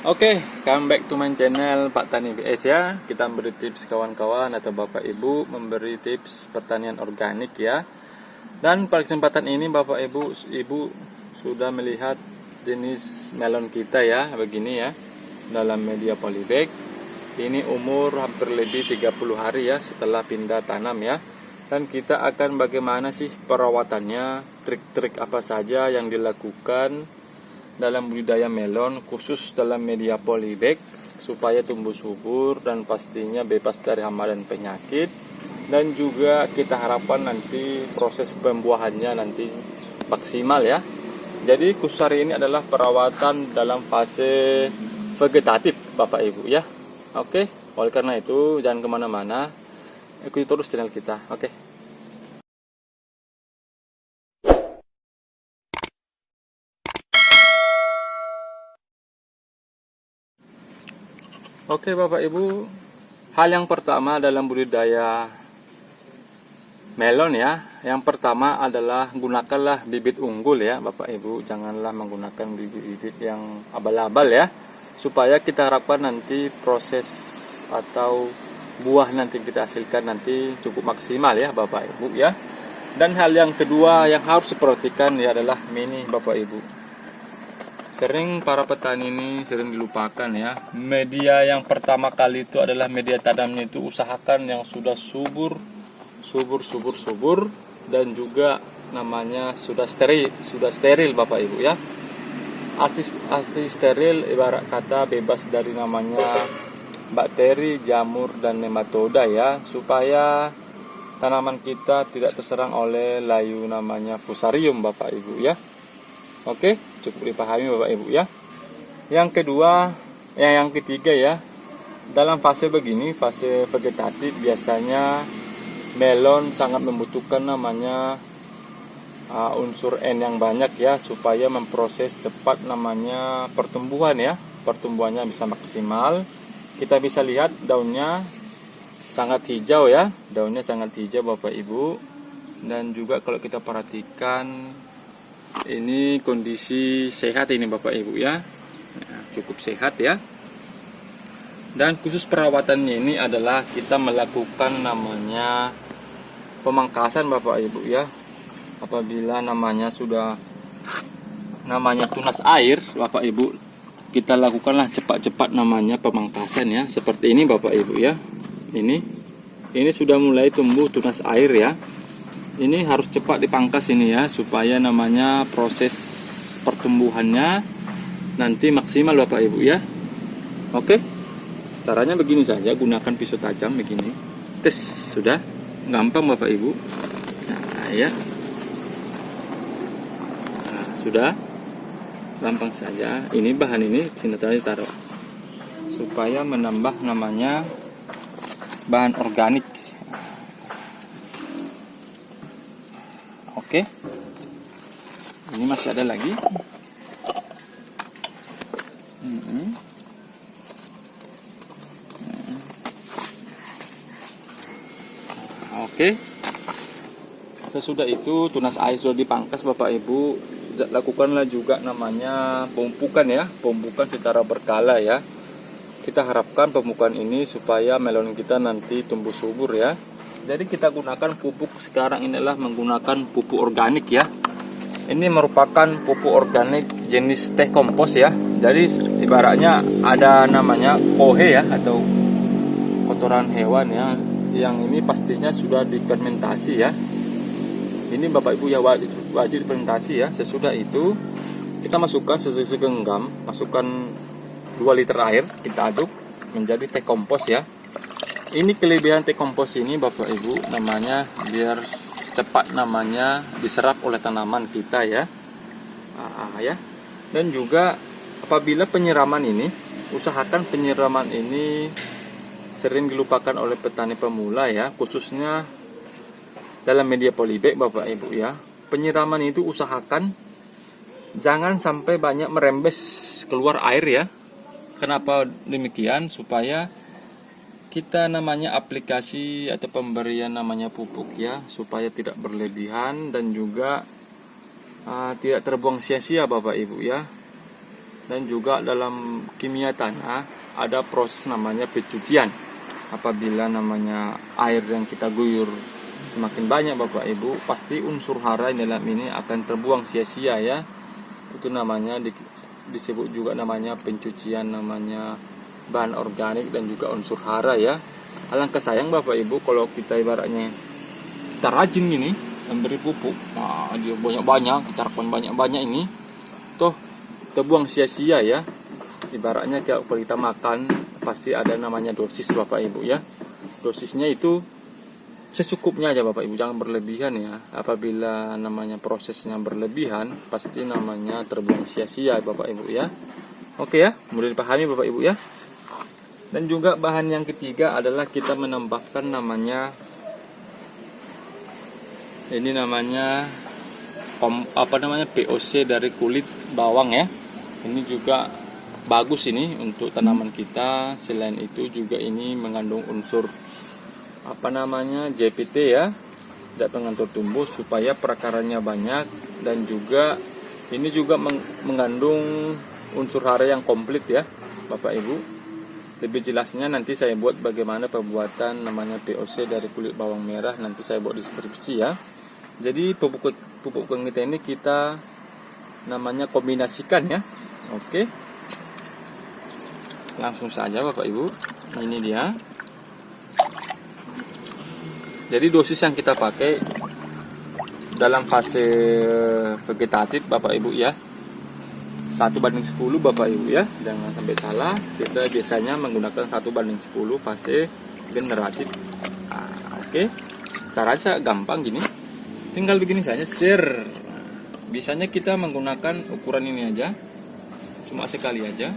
Oke, come back to my channel Pak Tani BS ya. Kita memberi tips kawan-kawan atau Bapak Ibu memberi tips pertanian organik ya. Dan pada kesempatan ini Bapak Ibu sudah melihat jenis melon kita ya, begini ya, dalam media polybag. Ini umur hampir lebih 30 hari ya setelah pindah tanam ya. Dan kita akan bagaimana sih perawatannya, trik-trik apa saja yang dilakukan dalam budidaya melon khusus dalam media polybag supaya tumbuh subur dan pastinya bebas dari hama dan penyakit, dan juga kita harapkan nanti proses pembuahannya nanti maksimal ya. Jadi khusus hari ini adalah perawatan dalam fase vegetatif Bapak Ibu ya. Oke, oleh karena itu jangan kemana-mana, ikuti terus channel kita. Oke. Oke Bapak Ibu, hal yang pertama dalam budidaya melon ya, yang pertama adalah gunakanlah bibit unggul ya Bapak Ibu, janganlah menggunakan bibit-bibit yang abal-abal ya, supaya kita harapkan nanti proses atau buah nanti kita hasilkan nanti cukup maksimal ya Bapak Ibu ya. Dan hal yang kedua yang harus diperhatikan ya adalah mini Bapak Ibu. Sering para petani ini sering dilupakan ya. Media yang pertama kali itu adalah media tanamnya itu usahakan yang sudah subur dan juga namanya sudah steril Bapak Ibu ya. Arti steril ibarat kata bebas dari namanya bakteri, jamur dan nematoda ya, supaya tanaman kita tidak terserang oleh layu namanya fusarium Bapak Ibu ya. Oke, cukup dipahami Bapak Ibu ya. Yang kedua, yang ketiga ya, dalam fase begini, fase vegetatif biasanya melon sangat membutuhkan namanya unsur N yang banyak ya, supaya memproses cepat namanya pertumbuhan ya. Pertumbuhannya bisa maksimal. Kita bisa lihat daunnya sangat hijau ya, daunnya sangat hijau Bapak Ibu. Dan juga kalau kita perhatikan ini kondisi sehat ini Bapak Ibu ya, cukup sehat ya. Dan khusus perawatannya ini adalah kita melakukan namanya pemangkasan Bapak Ibu ya. Apabila namanya sudah namanya tunas air Bapak Ibu, kita lakukanlah cepat-cepat namanya pemangkasan ya, seperti ini Bapak Ibu ya. Ini sudah mulai tumbuh tunas air ya. Ini harus cepat dipangkas ini ya, supaya namanya proses pertumbuhannya nanti maksimal Bapak Ibu ya. Oke, caranya begini saja, gunakan pisau tajam begini. Tes, sudah gampang Bapak Ibu. Nah ya, nah, sudah gampang saja. Ini bahan ini sini taruh supaya menambah namanya bahan organik. Oke, ini masih ada lagi. Oke, sesudah itu tunas air sudah dipangkas Bapak Ibu, lakukanlah juga namanya pemupukan ya, pemupukan secara berkala ya. Kita harapkan pemupukan ini supaya melon kita nanti tumbuh subur ya. Jadi kita gunakan pupuk sekarang ini adalah menggunakan pupuk organik ya. Ini merupakan pupuk organik jenis teh kompos ya. Jadi ibaratnya ada namanya pohe ya, atau kotoran hewan ya. Yang ini pastinya sudah difermentasi ya. Ini Bapak Ibu ya wajib difermentasi ya. Sesudah itu kita masukkan segenggam, masukkan 2 liter air, kita aduk menjadi teh kompos ya. Ini kelebihan teh kompos ini Bapak Ibu, namanya biar cepat namanya diserap oleh tanaman kita ya. Ya. Dan juga apabila penyiraman ini, usahakan penyiraman ini sering dilupakan oleh petani pemula ya, khususnya dalam media polybag Bapak Ibu ya. Penyiraman itu usahakan jangan sampai banyak merembes keluar air ya. Kenapa demikian? Supaya kita namanya aplikasi atau pemberian namanya pupuk ya, supaya tidak berlebihan dan juga tidak terbuang sia-sia Bapak Ibu ya. Dan juga dalam kimia tanah ada proses namanya pencucian. Apabila namanya air yang kita guyur semakin banyak Bapak Ibu, pasti unsur hara di dalam ini akan terbuang sia-sia ya. Itu namanya disebut juga namanya pencucian namanya bahan organik dan juga unsur hara ya. Alangkah sayang Bapak Ibu kalau kita ibaratnya kita rajin gini memberi pupuk, nah dia banyak-banyak, kita lakukan banyak-banyak ini, toh terbuang sia-sia ya. Ibaratnya kalau kita makan pasti ada namanya dosis Bapak Ibu ya. Dosisnya itu secukupnya aja Bapak Ibu, jangan berlebihan ya. Apabila namanya prosesnya berlebihan pasti namanya terbuang sia-sia Bapak Ibu ya. Oke ya, mudah dipahami Bapak Ibu ya. Dan juga bahan yang ketiga adalah kita menambahkan namanya ini namanya POC dari kulit bawang ya. Ini juga bagus ini untuk tanaman kita. Selain itu juga ini mengandung unsur JPT ya, zat pengentur tumbuh supaya perakarannya banyak, dan juga ini juga mengandung unsur hara yang komplit ya Bapak Ibu. Lebih jelasnya nanti saya buat bagaimana pembuatan namanya POC dari kulit bawang merah, nanti saya buat deskripsi ya. Jadi pupuk kita ini kita namanya kombinasikan ya. Oke, langsung saja Bapak Ibu, ini dia. Jadi dosis yang kita pakai dalam fase vegetatif Bapak Ibu ya, 1:10 Bapak Ibu ya, jangan sampai salah. Kita biasanya menggunakan 1:10 fase generatif. Oke, caranya gampang gini, tinggal begini saja, share. Biasanya kita menggunakan ukuran ini aja, cuma sekali aja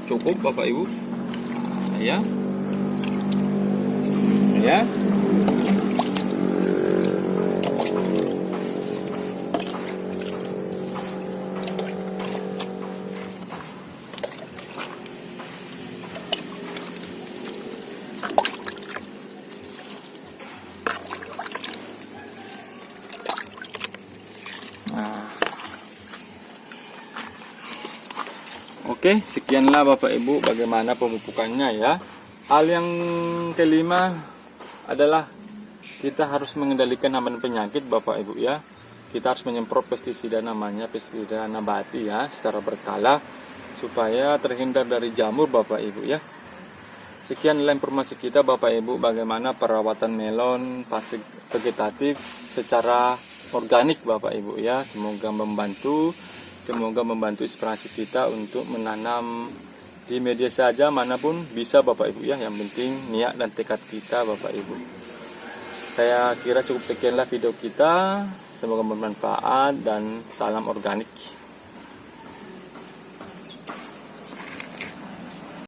cukup Bapak Ibu ya. Oke, sekianlah Bapak Ibu bagaimana pemupukannya ya. Hal yang kelima adalah kita harus mengendalikan hama penyakit Bapak Ibu ya. Kita harus menyemprot pestisida namanya pestisida nabati ya secara berkala supaya terhindar dari jamur Bapak Ibu ya. Sekianlah informasi kita Bapak Ibu bagaimana perawatan melon fase vegetatif secara organik Bapak Ibu ya. Semoga membantu inspirasi kita untuk menanam di media saja manapun bisa Bapak Ibu ya. Yang penting niat dan tekad kita Bapak Ibu. Saya kira cukup sekianlah video kita. Semoga bermanfaat dan salam organik.